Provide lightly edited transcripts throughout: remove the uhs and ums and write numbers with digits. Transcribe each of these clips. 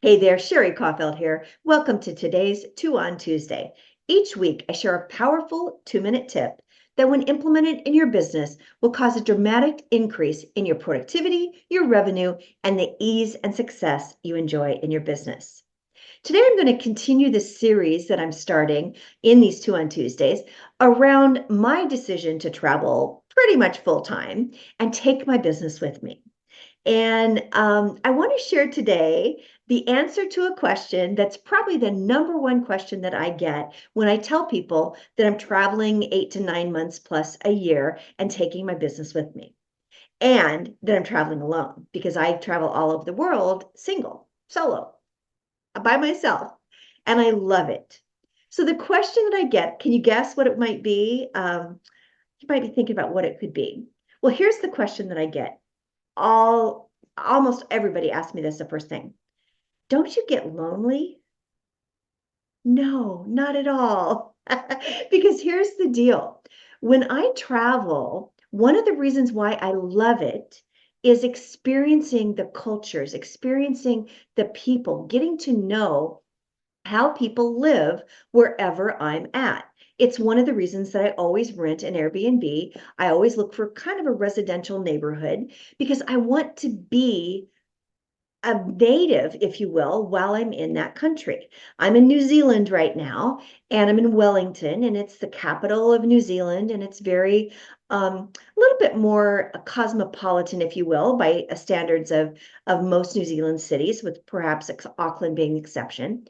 Hey there, Sherry Caulfield here. Welcome to today's Two on Tuesday. Each week, I share a powerful 2-minute tip that, when implemented in your business, will cause a dramatic increase in your productivity, your revenue, and the ease and success you enjoy in your business. Today, I'm going to continue the series that I'm starting in these Two on Tuesdays around my decision to travel pretty much full time and take my business with me. And I want to share today the answer to a question that's probably the number one question that I get when I tell people that I'm traveling 8 to 9 months plus a year and taking my business with me, and that I'm traveling alone because I travel all over the world single, solo, by myself, and I love it. So the question that I get, can you guess what it might be? You might be thinking about what it could be. Well, here's the question that I get all almost everybody asks me this the first thing. Don't you get lonely? No, not at all. Because here's the deal. When I travel, one of the reasons why I love it is experiencing the cultures, experiencing the people, getting to know how people live wherever I'm at. It's one of the reasons that I always rent an Airbnb. I always look for kind of a residential neighborhood because I want to be a native, if you will, while I'm in that country. I'm in New Zealand right now, and I'm in Wellington, and it's the capital of New Zealand, and it's very a little bit more cosmopolitan, if you will, by standards of most New Zealand cities, with perhaps Auckland being the exception.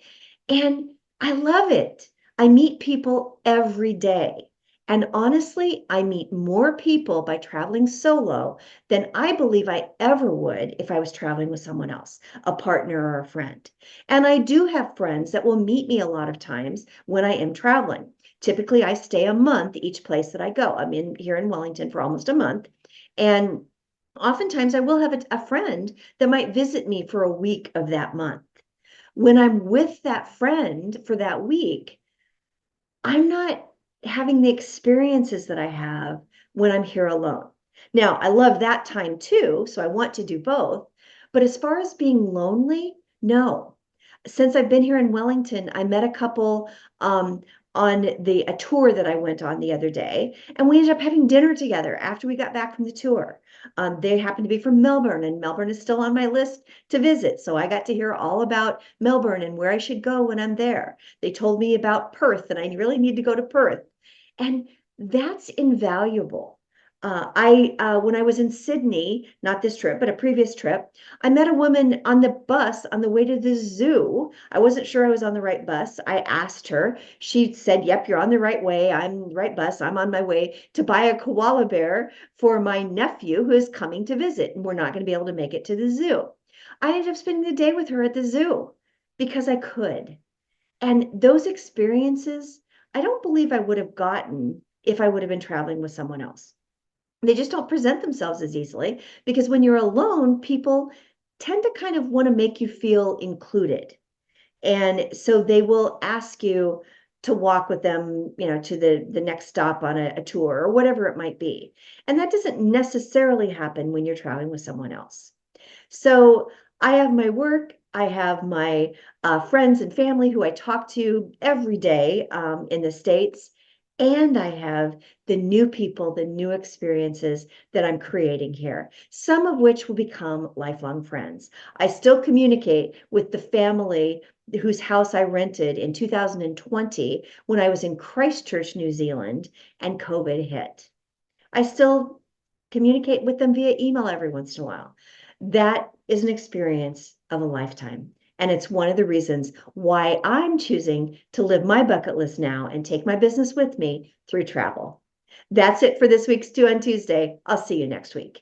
And I love it. I meet people every day. And honestly, I meet more people by traveling solo than I believe I ever would if I was traveling with someone else, a partner or a friend. And I do have friends that will meet me a lot of times when I am traveling. Typically, I stay a month each place that I go. I'm in here in Wellington for almost a month. And oftentimes I will have a friend that might visit me for a week of that month. When I'm with that friend for that week, I'm not having the experiences that I have when I'm here alone. Now, I love that time too, so I want to do both. But as far as being lonely, no. Since I've been here in Wellington, I met a couple on a tour that I went on the other day, and we ended up having dinner together after we got back from the tour. They happened to be from Melbourne, and Melbourne is still on my list to visit. So I got to hear all about Melbourne and where I should go when I'm there. They told me about Perth, and I really need to go to Perth. And that's invaluable. When I was in Sydney, not this trip, but a previous trip, I met a woman on the bus on the way to the zoo. I wasn't sure I was on the right bus. I asked her. She said, "Yep, you're on the right way. I'm right bus. I'm on my way to buy a koala bear for my nephew who is coming to visit, and we're not going to be able to make it to the zoo." I ended up spending the day with her at the zoo because I could. And those experiences, I don't believe I would have gotten if I would have been traveling with someone else. They just don't present themselves as easily because when you're alone, people tend to kind of want to make you feel included. And so they will ask you to walk with them, to the next stop on a tour or whatever it might be. And that doesn't necessarily happen when you're traveling with someone else. So I have my work, I have my friends and family who I talk to every day in the States, and I have the new people, the new experiences that I'm creating here, some of which will become lifelong friends. I still communicate with the family whose house I rented in 2020 when I was in Christchurch, New Zealand, and COVID hit. I still communicate with them via email every once in a while. That is an experience of a lifetime. And it's one of the reasons why I'm choosing to live my bucket list now and take my business with me through travel. That's it for this week's Two on Tuesday. I'll see you next week.